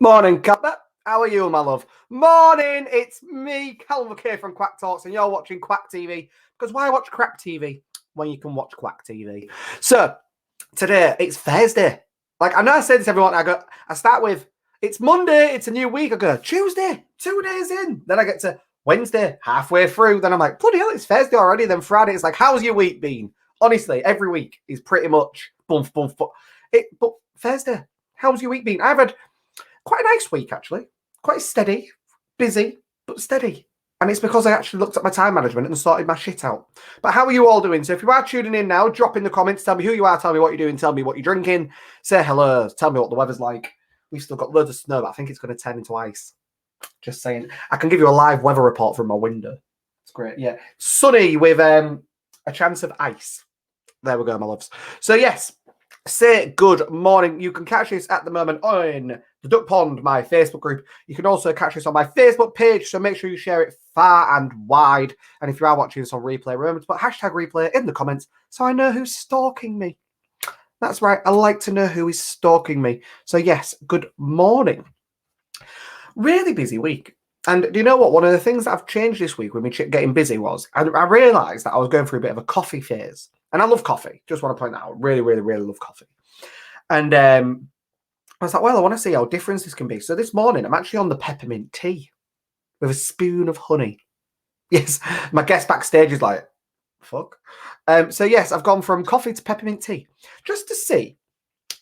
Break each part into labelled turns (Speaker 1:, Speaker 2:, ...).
Speaker 1: Morning, Cutler. How are you, my love? Morning, it's me, Calvin here from Kwak Talks, and you're watching Kwak TV. Because why watch crap TV when you can watch Kwak TV? So, today, it's Thursday. Like, I know I say this every morning. I start with, it's Monday, it's a new week. I go, Tuesday, 2 days in. Then I get to Wednesday, halfway through. Then I'm like, bloody hell, it's Thursday already. Then Friday, it's like, how's your week been? Honestly, every week is pretty much bump. But Thursday, how's your week been? I've had quite a nice week, actually. Quite steady, busy, but steady. And it's because I actually looked at my time management and sorted my shit out. But how are you all doing? So if you are tuning in now, drop in the comments. Tell me who you are. Tell me what you're doing. Tell me what you're drinking. Say hello. Tell me what the weather's like. We've still got loads of snow, but I think it's going to turn into ice. Just saying. I can give you a live weather report from my window. It's great. Yeah. Sunny with a chance of ice. There we go, my loves. So yes, say good morning. You can catch us at the moment on the Duck Pond, my Facebook group. You can also catch us on my Facebook page, so make sure you share it far and wide. And if you are watching this on replay, remember to put hashtag replay in the comments so I know who's stalking me. That's right, I like to know who is stalking me. So yes, good morning. Really busy week. And do you know what? One of the things that I've changed this week with me getting busy was I realised that I was going through a bit of a coffee phase. And I love coffee. Just want to point that out. Really, really, really love coffee. And I was like, well, I want to see how different this can be. So this morning, I'm actually on the peppermint tea with a spoon of honey. Yes, my guest backstage is like, fuck. So yes, I've gone from coffee to peppermint tea just to see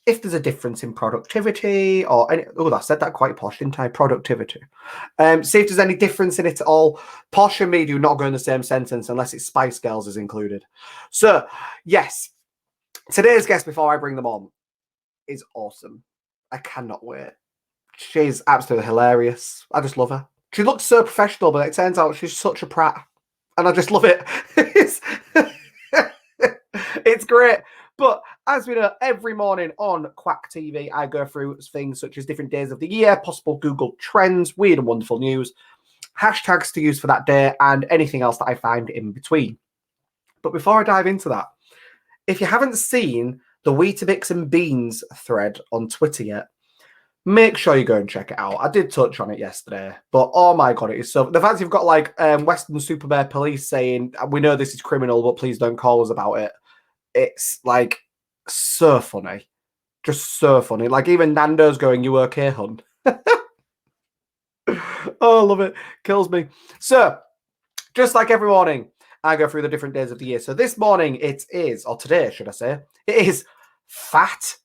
Speaker 1: if there's a difference in productivity or any. Oh, I said that quite posh, didn't I? Productivity. See if there's any difference in it at all. Posh and me do not go in the same sentence unless it's Spice Girls is included. So, yes, today's guest, before I bring them on, is awesome. I cannot wait. She's absolutely hilarious. I just love her. She looks so professional, but it turns out she's such a prat. And I just love it. It's great. But as we know, every morning on Kwak TV, I go through things such as different days of the year, possible Google trends, weird and wonderful news, hashtags to use for that day, and anything else that I find in between. But before I dive into that, if you haven't seen the Weetabix and Beans thread on Twitter yet, make sure you go and check it out. I did touch on it yesterday, but oh my God, it is so... The fact you've got like Western Super Bear Police saying, we know this is criminal, but please don't call us about it. It's like so funny. Just so funny. Like even Nando's going, you okay, hun? Oh, I love it. Kills me. So, just like every morning, I go through the different days of the year. So this morning it is, or today, should I say, it is Fat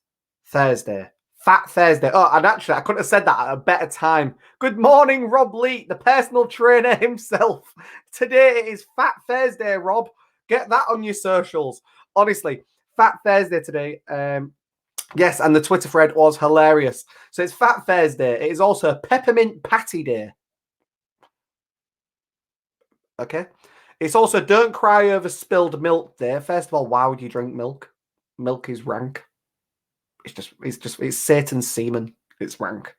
Speaker 1: Thursday. Fat Thursday. Oh, and actually, I couldn't have said that at a better time. Good morning, Rob Lee, the personal trainer himself. Today it is Fat Thursday, Rob. Get that on your socials. Honestly, Fat Thursday today. Yes, and the Twitter thread was hilarious. So it's Fat Thursday. It is also Peppermint Patty Day. Okay. It's also Don't Cry Over Spilled Milk Day. First of all, why would you drink milk? Milk is rank. It's Satan's semen. It's rank.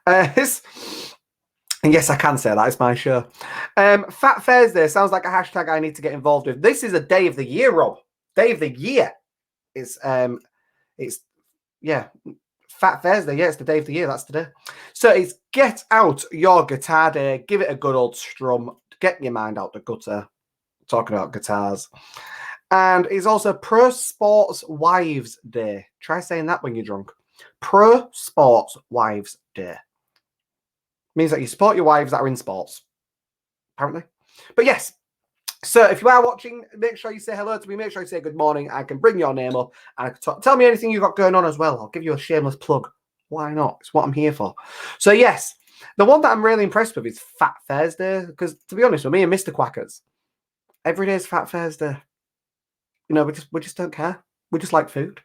Speaker 1: And yes, I can say that. It's my show. Fat Thursday sounds like a hashtag I need to get involved with. This is a day of the year, Rob. Day of the year. It's Fat Thursday. Yeah, it's the day of the year. That's today. So it's Get Out Your Guitar Day. Give it a good old strum. Get your mind out the gutter. Talking about guitars. And it's also Pro Sports Wives Day. Try saying that when you're drunk. Pro Sports Wives Day. Means that you support your wives that are in sports. Apparently. But yes. So if you are watching, make sure you say hello to me. Make sure you say good morning. I can bring your name up. And I can talk. Tell me anything you've got going on as well. I'll give you a shameless plug. Why not? It's what I'm here for. So yes. The one that I'm really impressed with is Fat Thursday. Because to be honest with me and Mr. Quackers, every day is Fat Thursday. You know, we just don't care. We just like food.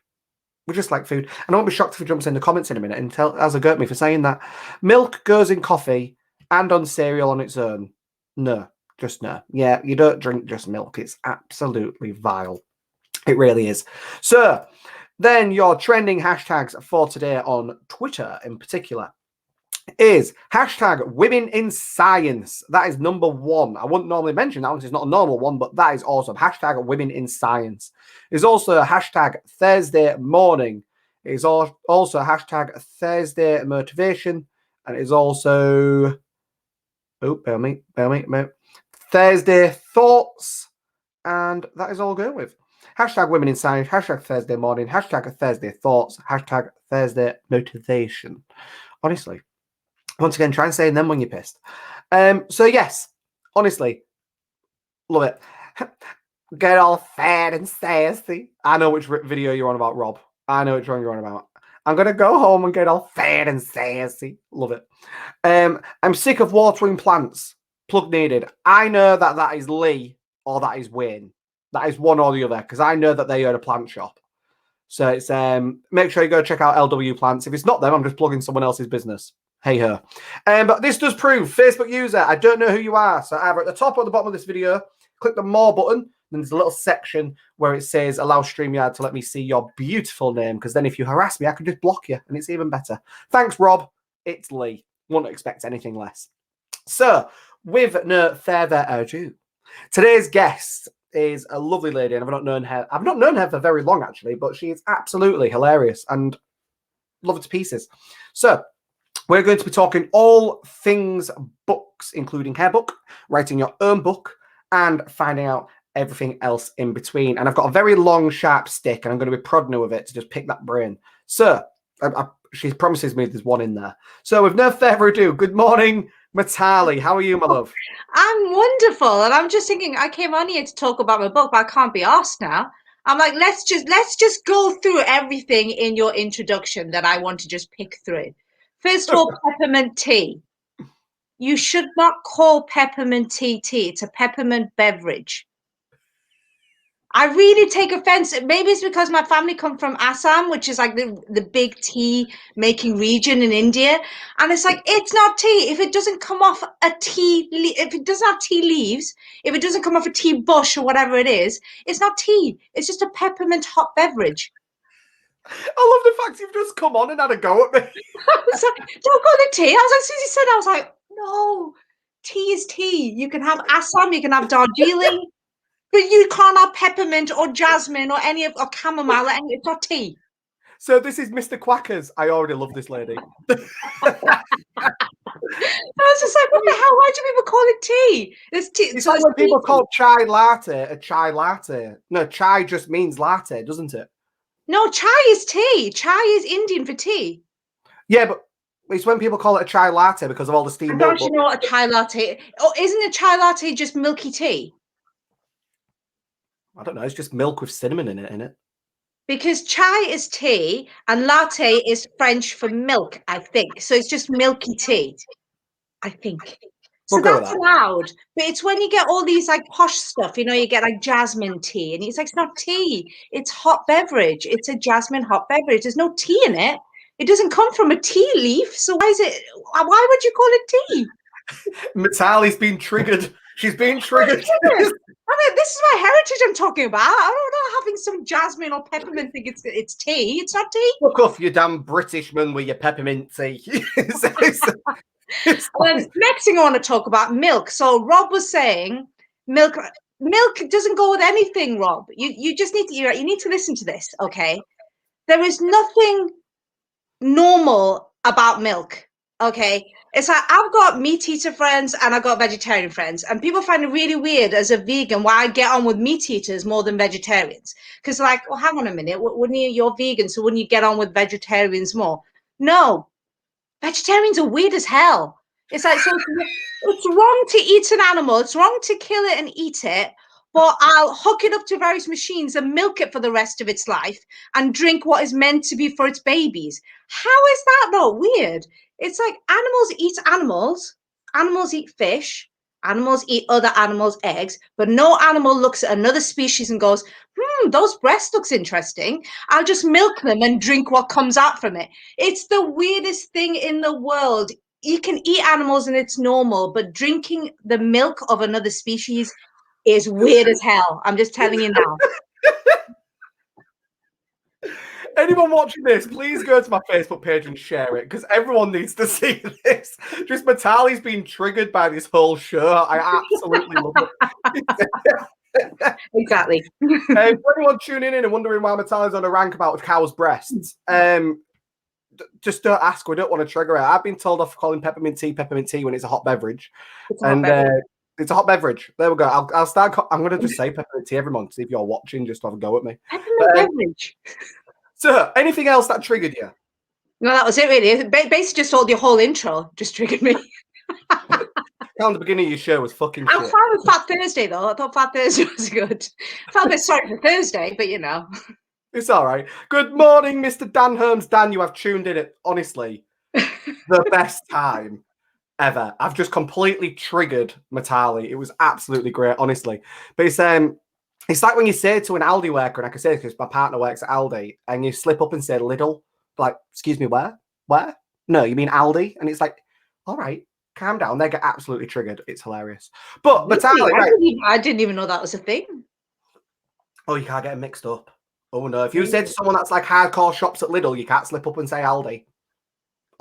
Speaker 1: We just like food. And I won't be shocked if he jumps in the comments in a minute and has a go at me for saying that. Milk goes in coffee and on cereal on its own. No, just no. Yeah, you don't drink just milk. It's absolutely vile. It really is. So, then your trending hashtags for today on Twitter in particular is hashtag women in science. That is number one. I wouldn't normally mention that one because it's not a normal one, but that is awesome. Hashtag women in science. There's also a hashtag Thursday morning. It's also a hashtag Thursday motivation. And it is also, oh, bear me, Thursday Thoughts. And that is all going with. Hashtag Women in Science, hashtag Thursday Morning, hashtag Thursday Thoughts, hashtag Thursday Motivation. Honestly, once again, try and say them when you're pissed. So yes, honestly, love it. Get all fat and sassy. I know which video you're on about, Rob. I know which one you're on about. I'm going to go home and get all fat and sassy. Love it. I'm sick of watering plants. Plug needed. I know that is Lee or that is Wayne. That is one or the other, because I know that they own a plant shop. So it's make sure you go check out LW Plants. If it's not them, I'm just plugging someone else's business. Hey ho. But this does prove Facebook user. I don't know who you are. So either at the top or the bottom of this video, click the more button. Then there's a little section where it says allow StreamYard to let me see your beautiful name. Because then if you harass me, I can just block you. And it's even better. Thanks, Rob. It's Lee. Wouldn't expect anything less. So with no further ado, today's guest is a lovely lady, and I've not known her for very long, actually, but she is absolutely hilarious and love her to pieces. So we're going to be talking all things books, including her book, writing your own book, and finding out everything else in between. And I've got a very long, sharp stick, and I'm going to be prodding her with it to just pick that brain. So she promises me there's one in there. So with no further ado, good morning, Mitali. How are you, my love?
Speaker 2: I'm wonderful, and I'm just thinking I came on here to talk about my book, but I can't be asked now. I'm like, let's just go through everything in your introduction that I want to just pick through. First of all, peppermint tea. You should not call peppermint tea tea. It's a peppermint beverage. I really take offense. Maybe it's because my family come from Assam, which is like the big tea making region in India. And it's like, it's not tea. If it doesn't come off if it doesn't have tea leaves, if it doesn't come off a tea bush or whatever it is, it's not tea. It's just a peppermint hot beverage.
Speaker 1: I love the fact you've just come on and had a go at me.
Speaker 2: I was like, don't call it tea. I was like, Susie said, I was like, no, tea is tea. You can have Assam, you can have Darjeeling. But you can't have peppermint or jasmine or or chamomile. It's not tea.
Speaker 1: So this is Mr. Quackers. I already love this lady.
Speaker 2: I was just like, what the hell? Why do people call it tea? It's tea.
Speaker 1: It's
Speaker 2: So
Speaker 1: like when people call chai latte a chai latte. No, chai just means latte, doesn't it?
Speaker 2: No, chai is tea. Chai is Indian for tea.
Speaker 1: Yeah, but it's when people call it a chai latte because of all the steamed milk.
Speaker 2: Don't you know what a chai latte? Oh, isn't a chai latte just milky tea?
Speaker 1: I don't know. It's just milk with cinnamon in it.
Speaker 2: Because chai is tea and latte is French for milk, I think. So it's just milky tea, I think. So
Speaker 1: We'll go with
Speaker 2: that's
Speaker 1: that.
Speaker 2: allowed. But it's when you get all these like posh stuff, you get like jasmine tea, and it's like, it's not tea. It's hot beverage. It's a jasmine hot beverage. There's no tea in it. It doesn't come from a tea leaf. So why would you call it tea?
Speaker 1: Mitali's been triggered. She's been triggered.
Speaker 2: I mean, this is my heritage I'm talking about. I don't know having some jasmine or peppermint think it's tea. It's not tea.
Speaker 1: Fuck off, you damn Britishman with your peppermint tea.
Speaker 2: Next thing I want to talk about, milk. So Rob was saying milk doesn't go with anything, Rob. You just need to you need to listen to this, okay? There is nothing normal about milk, okay? It's like I've got meat eater friends and I've got vegetarian friends, and people find it really weird as a vegan why I get on with meat eaters more than vegetarians. Because like, well, hang on a minute, wouldn't you're vegan, so wouldn't you get on with vegetarians more? No, vegetarians are weird as hell. It's like, so it's wrong to eat an animal. It's wrong to kill it and eat it, but I'll hook it up to various machines and milk it for the rest of its life and drink what is meant to be for its babies. How is that not weird? It's like animals eat animals. Animals eat fish. Animals eat other animals' eggs, but no animal looks at another species and goes, those breasts looks interesting. I'll just milk them and drink what comes out from it. It's the weirdest thing in the world. You can eat animals and it's normal, but drinking the milk of another species is weird as hell. I'm just telling you now.
Speaker 1: Anyone watching this, please go to my Facebook page and share it, because everyone needs to see this. Just Mitali's been triggered by this whole show. I absolutely love it.
Speaker 2: Exactly.
Speaker 1: For anyone tuning in and wondering why Mitali's on a rank about cow's breasts, just don't ask. We don't want to trigger it. I've been told off for calling peppermint tea when it's a hot beverage.
Speaker 2: It's a hot beverage.
Speaker 1: It's a hot beverage. There we go. I'll start. I'm going to just say peppermint tea every month. See if you're watching, just have a go at me.
Speaker 2: Peppermint beverage.
Speaker 1: So, anything else that triggered you?
Speaker 2: No, that was it really. Basically, just all your whole intro just triggered me.
Speaker 1: The beginning of your show was fucking shit.
Speaker 2: I'm fine with Fat Thursday though. I thought Fat Thursday was good. I felt a bit sorry for Thursday, but you know.
Speaker 1: It's all right. Good morning, Mr. Dan Holmes. Dan, you have tuned in at, honestly, the best time ever. I've just completely triggered Mitali. It was absolutely great, honestly. But it's like when you say to an Aldi worker, and I can say this because my partner works at Aldi, and you slip up and say Lidl, like, excuse me, where? Where? No, you mean Aldi? And it's like, all right, calm down. They get absolutely triggered. It's hilarious. But
Speaker 2: Really?
Speaker 1: Mitali,
Speaker 2: I didn't even know that was a thing.
Speaker 1: Oh, you can't get them mixed up. Oh no! If you say to someone that's like hardcore shops at Lidl, you can't slip up and say Aldi.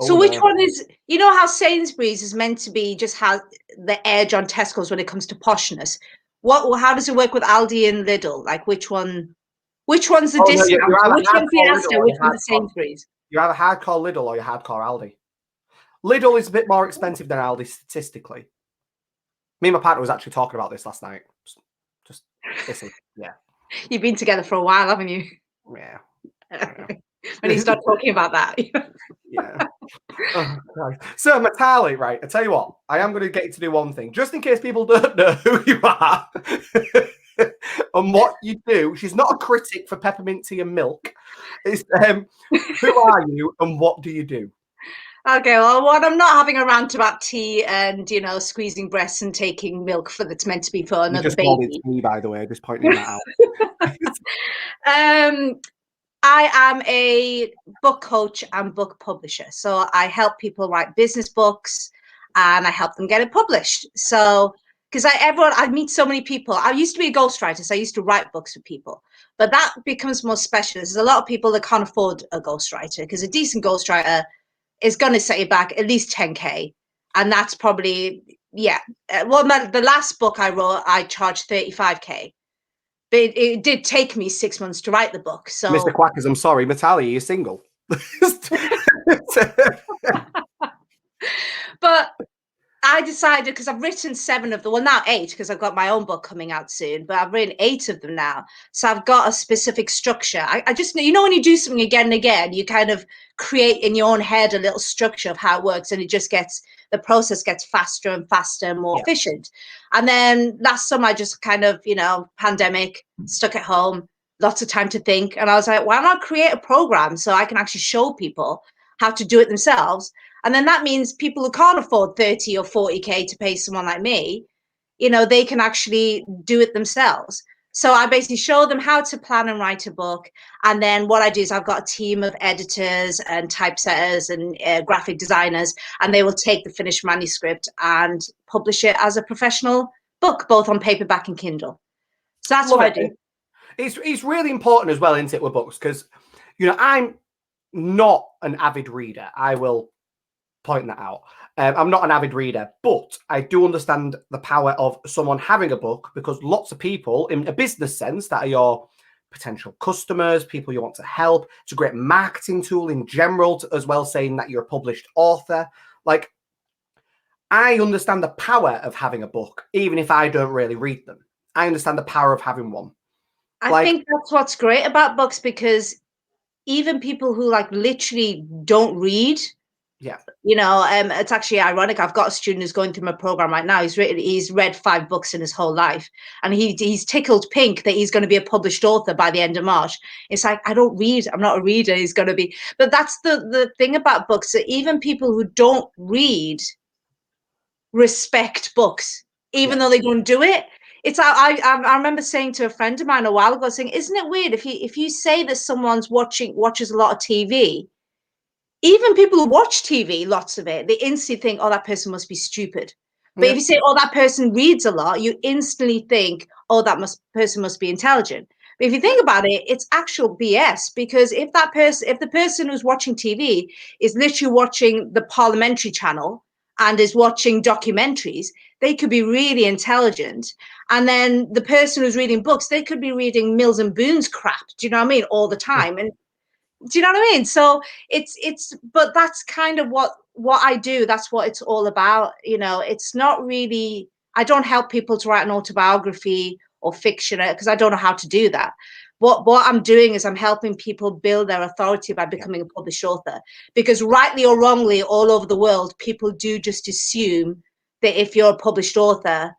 Speaker 2: So which one is? You know how Sainsbury's is meant to be just has the edge on Tesco's when it comes to poshness. How does it work with Aldi and Lidl? Like which one? Which one's the discount? Which one's the Asda? Which one's the Sainsbury's?
Speaker 1: You're either hardcore Lidl or you're hardcore Aldi. Lidl is a bit more expensive than Aldi statistically. Me and my partner was actually talking about this last night. Just listen, yeah.
Speaker 2: You've been together for a while, haven't you?
Speaker 1: Yeah.
Speaker 2: When you start talking about that.
Speaker 1: Yeah. Oh, so Mitali, right? I tell you what, I am going to get you to do one thing, just in case people don't know who you are and what you do. She's not a critic for peppermint tea and milk. It's who are you and what do you do?
Speaker 2: Okay, well, I'm not having a rant about tea and squeezing breasts and taking milk that's meant to be for another baby.
Speaker 1: Called it tea, by the way, just pointing that
Speaker 2: out. I am a book coach and book publisher. So I help people write business books and I help them get it published. So, because I meet so many people. I used to be a ghostwriter, so I used to write books for people. But that becomes more specialist. There's a lot of people that can't afford a ghostwriter because a decent ghostwriter is going to set you back at least 10K. And that's probably, yeah. Well, the last book I wrote, I charged 35K. But it did take me 6 months to write the book. So,
Speaker 1: Mr. Quackers, I'm sorry, Mitali, you're single.
Speaker 2: But I decided, because I've written 7 of them, well, now 8, because I've got my own book coming out soon, but I've written 8 of them now. So I've got a specific structure. I just, when you do something again and again, you kind of create in your own head a little structure of how it works, and it just the process gets faster and faster and more efficient. And then last summer, I just kind of, pandemic, stuck at home, lots of time to think. And I was like, why not create a program so I can actually show people how to do it themselves? And then that means people who can't afford 30 or 40K to pay someone like me, they can actually do it themselves. So I basically show them how to plan and write a book. And then what I do is I've got a team of editors and typesetters and graphic designers, and they will take the finished manuscript and publish it as a professional book, both on paperback and Kindle. So that's what I do.
Speaker 1: It's really important as well, isn't it, with books? Because, I'm not an avid reader. I will point that out. I'm not an avid reader, but I do understand the power of someone having a book, because lots of people in a business sense that are your potential customers, people you want to help. It's a great marketing tool in general, as well, saying that you're a published author. Like, I understand the power of having a book, even if I don't really read them. I understand the power of having one.
Speaker 2: I think that's what's great about books, because even people who literally don't read, it's actually ironic. I've got a student who's going through my program right now. He's read 5 books in his whole life, and he's tickled pink that he's going to be a published author by the end of March. It's like, I don't read. I'm not a reader. He's going to be. But that's the thing about books, that even people who don't read respect books, even though they don't do it. It's I remember saying to a friend of mine a while ago, saying, isn't it weird if you say that someone's watches a lot of TV, even people who watch TV, lots of it, they instantly think, oh, that person must be stupid. But if you say, oh, that person reads a lot, you instantly think, oh, person must be intelligent. But if you think about it, it's actual BS, because if the person who's watching TV is literally watching the parliamentary channel and is watching documentaries, they could be really intelligent. And then the person who's reading books, they could be reading Mills and Boon's crap. Do you know what I mean? All the time. And Do you know what I mean? So but that's kind of what I do. That's what it's all about. You know, it's not really, I don't help people to write an autobiography or fiction because I don't know how to do that. What I'm doing is I'm helping people build their authority by
Speaker 1: Yeah.
Speaker 2: becoming a published author. Because rightly or wrongly, all over the world, people do just assume that if you're a published author,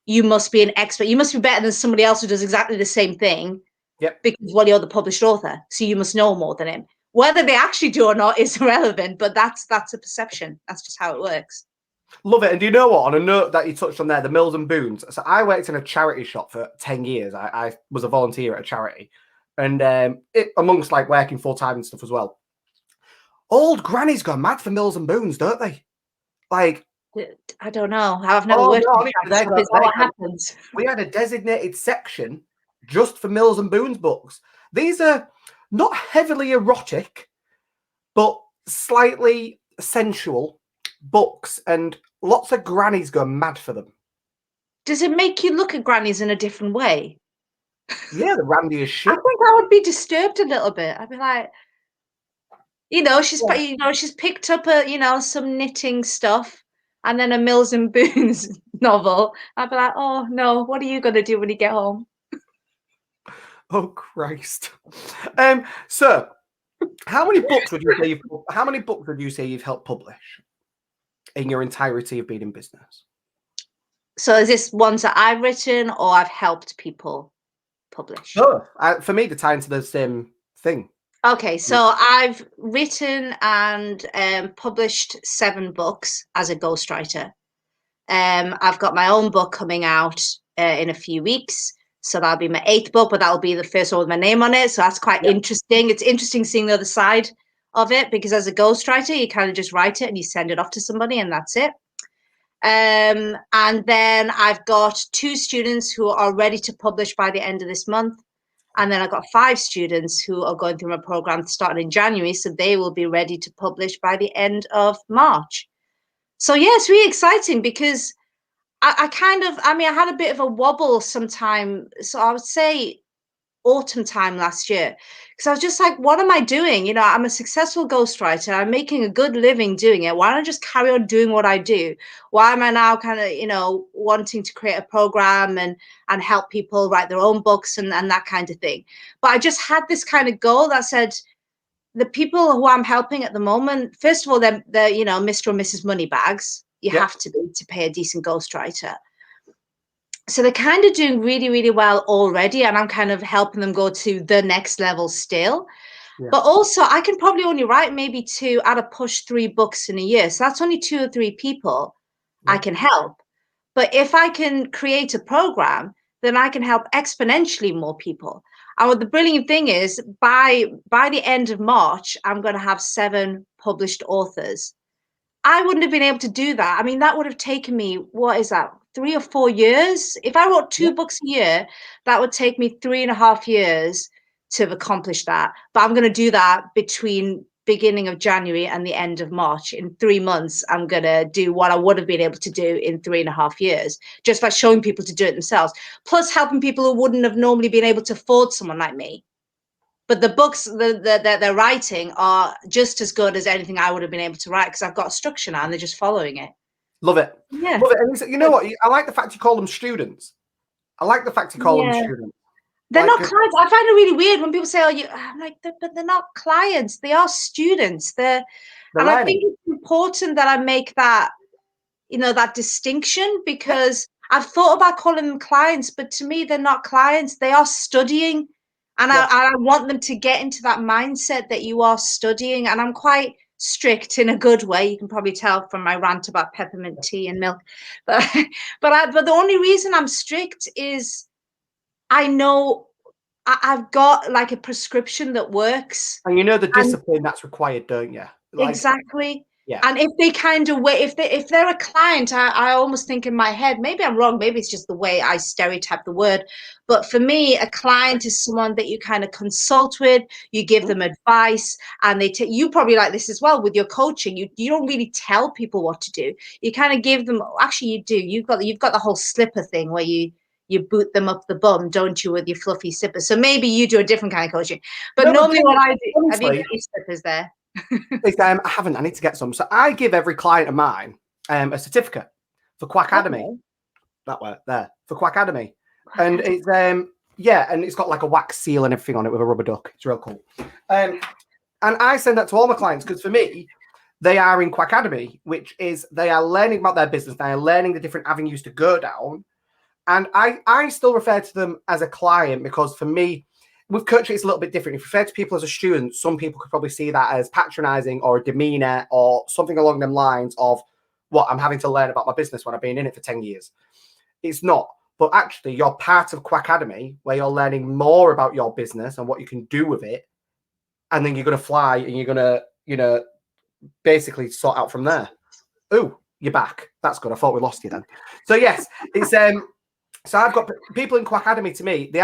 Speaker 2: you must be an expert. You must be better than somebody else who does exactly the same thing
Speaker 1: Yep.
Speaker 2: because, well, you're the published author, so you must know more than him. Whether they actually do or not is irrelevant, but that's a perception. That's just how it works.
Speaker 1: Love it. And do you know what? On a note that you touched on there, the Mills and Boons. So I worked in a charity shop for 10 years. I was a volunteer at a charity. And it amongst like working full time and stuff as well. Old grannies go mad for Mills and Boons, don't they? Like,
Speaker 2: I don't know. I've never
Speaker 1: oh
Speaker 2: worked
Speaker 1: no,
Speaker 2: in a
Speaker 1: honestly,
Speaker 2: charity shop. Is that what happens?
Speaker 1: we had a designated section just for Mills and Boons books. These are not heavily erotic, but slightly sensual books, and lots of grannies go mad for them.
Speaker 2: Does it make you look at grannies in a different way?
Speaker 1: Yeah, the randy as
Speaker 2: I
Speaker 1: shit.
Speaker 2: think I would be disturbed a little bit. I'd be like, she's picked up some knitting stuff and then a Mills and Boons novel. I'd be like, oh no, what are you gonna do when you get home?
Speaker 1: Oh Christ. So how many books would you say you've helped publish in your entirety of being in business?
Speaker 2: So is this ones that I've written or I've helped people publish?
Speaker 1: Oh, for me, the tie into the same thing.
Speaker 2: Okay, so I've written and published 7 books as a ghostwriter. I've got my own book coming out in a few weeks. So that'll be my 8th book, but that'll be the first one with my name on it. So that's quite interesting. It's interesting seeing the other side of it because as a ghostwriter, you kind of just write it and you send it off to somebody and that's it. And then I've got 2 students who are ready to publish by the end of this month. And then I've got 5 students who are going through my program starting in January. So they will be ready to publish by the end of March. So yeah, it's really exciting because I had a bit of a wobble sometime. So I would say autumn time last year because I was just like, what am I doing? You know, I'm a successful ghostwriter. I'm making a good living doing it. Why don't I just carry on doing what I do? Why am I now kind of, wanting to create a program and help people write their own books and that kind of thing? But I just had this kind of goal that said, the people who I'm helping at the moment, first of all, they're Mr. and Mrs. Moneybags. You have to be to pay a decent ghostwriter. So they're kind of doing really, really well already, and I'm kind of helping them go to the next level still.
Speaker 1: Yeah.
Speaker 2: But also, I can probably only write maybe 2 at a push 3 books in a year. So that's only 2 or 3 people I can help. But if I can create a program, then I can help exponentially more people. And what the brilliant thing is, by the end of March, I'm going to have 7 published authors. I wouldn't have been able to do that. I mean, that would have taken me, what is that, 3 or 4 years? If I wrote 2 books a year, that would take me 3.5 years to have accomplished that. But I'm going to do that between beginning of January and the end of March. In 3 months, I'm going to do what I would have been able to do in 3.5 years, just by showing people to do it themselves, plus helping people who wouldn't have normally been able to afford someone like me. But the books that they're writing are just as good as anything I would have been able to write because I've got a structure now and they're just following it.
Speaker 1: Love it.
Speaker 2: Yeah.
Speaker 1: Love it. And you know what? I like the fact you call them students. I like the fact you call them students.
Speaker 2: They're not clients. I find it really weird when people say, "Oh, I'm like, but they're not clients. They are students." And I think it's important that I make that, that distinction because I've thought about calling them clients, but to me, they're not clients. They are studying. And I want them to get into that mindset that you are studying. And I'm quite strict in a good way. You can probably tell from my rant about peppermint tea and milk. But the only reason I'm strict is I know I've got like a prescription that works.
Speaker 1: And you know the discipline that's required, don't you? Like,
Speaker 2: exactly.
Speaker 1: Yeah.
Speaker 2: And if they kind of wait, if they're a client, I almost think in my head, maybe I'm wrong, maybe it's just the way I stereotype the word. But for me, a client is someone that you kind of consult with, you give them advice, and you probably like this as well with your coaching. You don't really tell people what to do. You kind of give them, actually you do. You've got the whole slipper thing where you you boot them up the bum, don't you, with your fluffy slippers? So maybe you do a different kind of coaching. But
Speaker 1: No,
Speaker 2: normally what I do, have you
Speaker 1: honestly,
Speaker 2: got your slippers there?
Speaker 1: I haven't. I need to get some. So I give every client of mine a certificate for Kwak Academy.
Speaker 2: Okay.
Speaker 1: That way, there, for Kwak Academy. And it's yeah, and it's got like a wax seal and everything on it with a rubber duck. It's real cool. And I send that to all my clients because for me, they are in Kwak Academy, which is they are learning about their business. They are learning the different avenues to go down. And I still refer to them as a client because for me, with coaching, it's a little bit different. If you refer to people as a student, some people could probably see that as patronizing or a demeanor or something along them lines of what I'm having to learn about my business when I've been in it for 10 years. It's not. But actually, you're part of Kwak Academy where you're learning more about your business and what you can do with it. And then you're going to fly and you're going to, basically sort out from there. Oh, you're back. That's good. I thought we lost you then. So yes, it's so I've got people in Kwak Academy. To me, they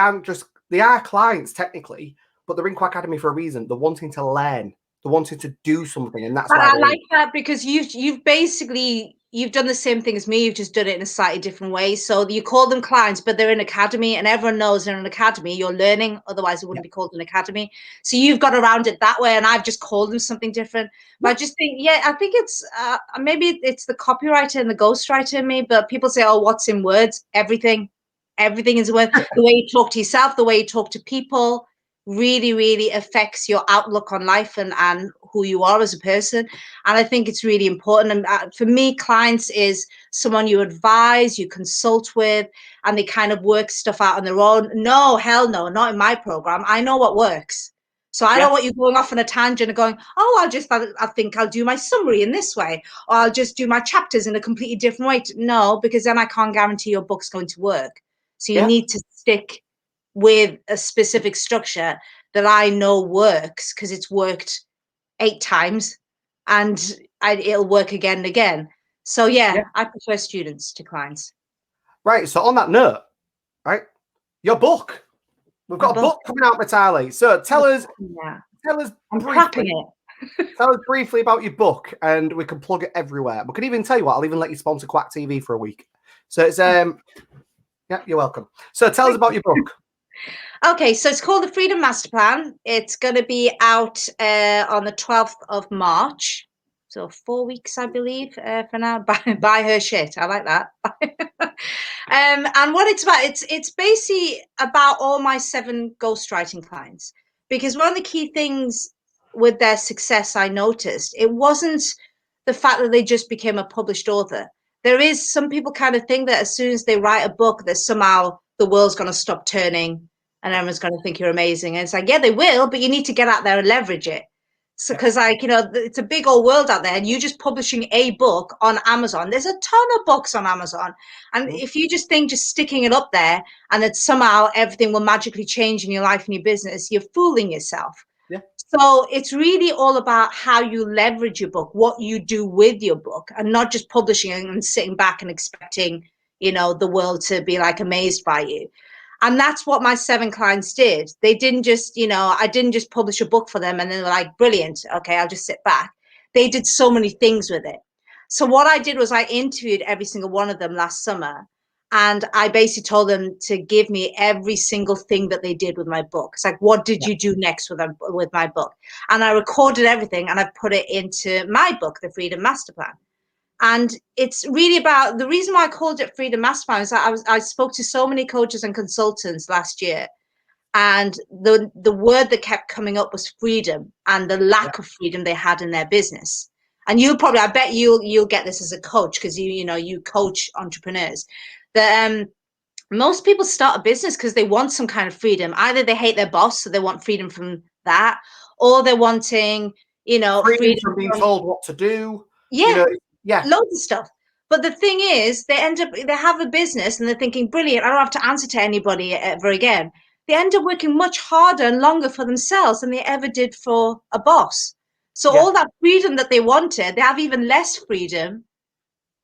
Speaker 1: are clients technically, but they're in Kwak Academy for a reason. They're wanting to learn. They're wanting to do something, and that's
Speaker 2: But
Speaker 1: why
Speaker 2: I like that because you've basically done the same thing as me. You've just done it in a slightly different way. So you call them clients, but they're in academy, and everyone knows they're in an academy. You're learning, otherwise it wouldn't be called an academy. So you've got around it that way, and I've just called them something different. But I just think, I think it's maybe it's the copywriter and the ghostwriter in me. But people say, "Oh, what's in words? Everything, everything is words." The way you talk to yourself, the way you talk to people, really, really affects your outlook on life and who you are as a person. And I think it's really important. And for me, clients is someone you advise, you consult with, and they kind of work stuff out on their own. No, hell no, not in my program. I know what works. So I don't want you going off on a tangent and going, oh, I think I'll do my summary in this way, or I'll just do my chapters in a completely different way. No, because then I can't guarantee your book's going to work. So you need to stick with a specific structure that I know works because it's worked 8 times and it'll work again and again. So I prefer students to clients.
Speaker 1: Right. So on that note, right, your book. We've got a book coming out, Mitali. So tell us
Speaker 2: I'm
Speaker 1: briefly.
Speaker 2: it.
Speaker 1: Tell us briefly about your book, and we can plug it everywhere. We can even tell you what. I'll even let you sponsor Kwak TV for a week. So it's yeah, you're welcome. So tell us about your book.
Speaker 2: Okay, so it's called the Freedom Master Plan. It's going to be out on the 12th of March. So 4 weeks, I believe, for now. Buy her shit. I like that. And what it's about, it's basically about all my 7 ghostwriting clients. Because one of the key things with their success, I noticed, it wasn't the fact that they just became a published author. There is some people kind of think that as soon as they write a book, that somehow the world's going to stop turning and everyone's going to think you're amazing. And it's like, yeah, they will, but you need to get out there and leverage it. So, because it's a big old world out there, and you just publishing a book on Amazon. There's a ton of books on Amazon, and if you just think just sticking it up there and that somehow everything will magically change in your life and your business, you're fooling yourself.
Speaker 1: Yeah.
Speaker 2: So it's really all about how you leverage your book, what you do with your book, and not just publishing and sitting back and expecting, the world to be like amazed by you. And that's what my 7 clients did. They didn't just, I didn't just publish a book for them and then they're like, brilliant. Okay, I'll just sit back. They did so many things with it. So what I did was I interviewed every single one of them last summer. And I basically told them to give me every single thing that they did with my book. It's like, what did you do next with my book? And I recorded everything and I put it into my book, The Freedom Master Plan. And it's really about the reason why I called it Freedom Master Plan is that I spoke to so many coaches and consultants last year, and the word that kept coming up was freedom and the lack of freedom they had in their business. And I bet you'll get this as a coach because you coach entrepreneurs. That most people start a business because they want some kind of freedom. Either they hate their boss, so they want freedom from that, or they're wanting freedom
Speaker 1: from being told what to do.
Speaker 2: Loads of stuff. But the thing is, they have a business and they're thinking, brilliant, I don't have to answer to anybody ever again. They end up working much harder and longer for themselves than they ever did for a boss. So all that freedom that they wanted, they have even less freedom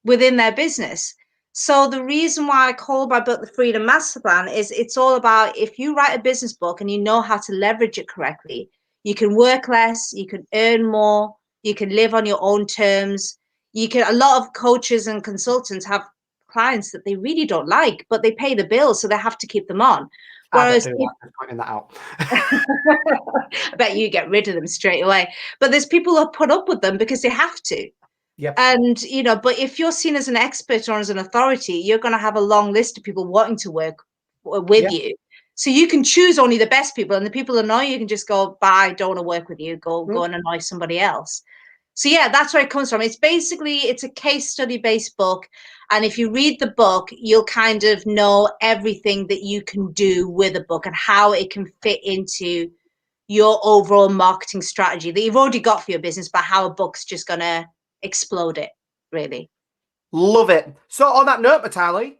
Speaker 2: within their business. So the reason why I call my book The Freedom Master Plan is it's all about if you write a business book and you know how to leverage it correctly, you can work less, you can earn more, you can live on your own terms. A lot of coaches and consultants have clients that they really don't like, but they pay the bills, so they have to keep them on.
Speaker 1: I don't
Speaker 2: Whereas
Speaker 1: do that. I'm pointing that out.
Speaker 2: I bet you get rid of them straight away. But there's people who put up with them because they have to.
Speaker 1: Yep.
Speaker 2: And, you know, but if you're seen as an expert or as an authority, you're going to have a long list of people wanting to work with you. So you can choose only the best people, and the people who annoy you can just go, bye, don't want to work with you, go and annoy somebody else. So yeah, that's where it comes from. It's basically, it's a case study based book. And if you read the book, you'll kind of know everything that you can do with a book and how it can fit into your overall marketing strategy that you've already got for your business, but how a book's just going to explode it, really.
Speaker 1: Love it. So on that note, Mitali,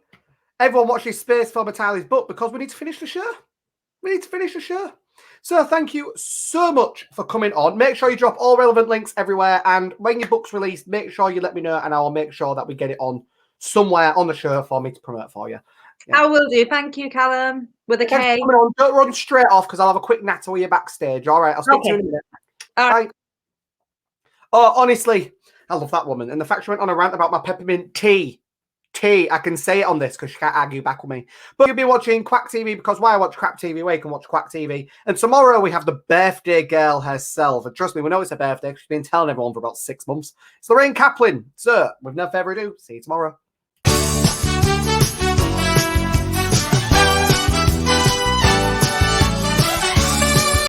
Speaker 1: everyone watch this space for Mitali's book because we need to finish the show. We need to finish the show. So thank you so much for coming on. Make sure you drop all relevant links everywhere. And when your book's released, make sure you let me know and I'll make sure that we get it on somewhere on the show for me to promote for you.
Speaker 2: Yeah. I will do. Thank you, Callum. With a K.
Speaker 1: Don't run straight off because I'll have a quick natter with you backstage. All right. I'll speak to you in a minute. Bye. Oh, honestly, I love that woman. And the fact she went on a rant about my peppermint tea. I can say it on this because she can't argue back with me. But you'll be watching Kwak TV because why I watch Crap TV, where you can watch Kwak TV. And tomorrow we have the birthday girl herself. And trust me, we know it's her birthday. She's been telling everyone for about 6 months. It's Lorraine Kaplan. So, with no further ado, see you tomorrow.